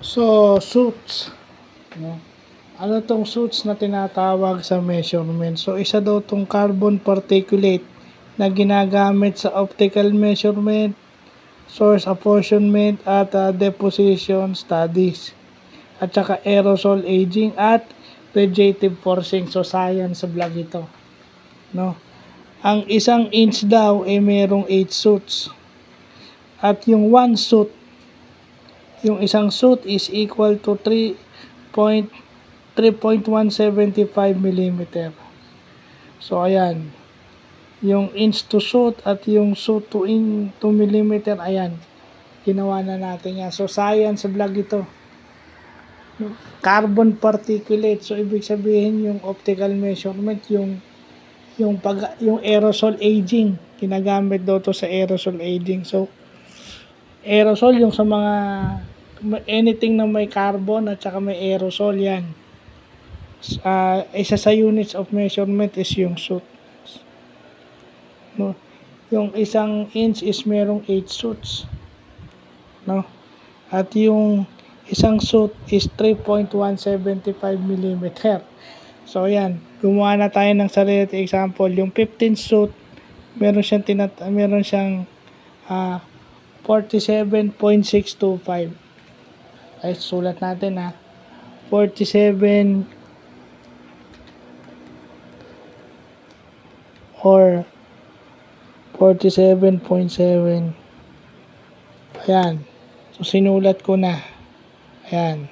So, suits. No? Ano tong suits na tinatawag sa measurement? So, isa daw tong carbon particulate na ginagamit sa optical measurement, source apportionment, at deposition studies. At saka aerosol aging at radiative forcing. So, science sa vlog ito. No? Ang isang inch daw ay merong 8 suits. At yung one suit, yung isang suit is equal to 3.175 mm. So, ayan. Yung inch to suit at yung suit to mm, ayan. Ginawa na natin yan. So, science sa vlog ito. Carbon particulate. So, ibig sabihin yung optical measurement, yung aerosol aging. Ginagamit daw to sa aerosol aging. So, aerosol yung sa mga anything na may carbon at saka may aerosol yan. Isa sa units of measurement is yung suit. No? Yung isang inch is merong 8 suits. No? At yung isang suit is 3.175 mm. So, yan. Gumawa na tayo ng sarili example. Yung 15 suit, meron siyang 47.625. Ay, sulat natin 47 or 47.7. Ayan. So, sinulat ko na. Ayan.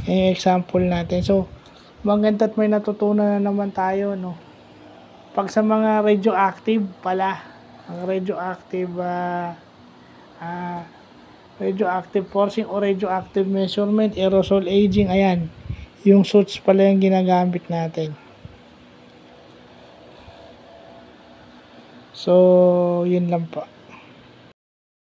Yung example natin. So, maganda't may natutunan na naman tayo, no? Pag sa mga radioactive pala, ang radioactive forcing o radioactive measurement, aerosol aging, ayan. Yung suits pala yung ginagamit natin. So, yun lang po.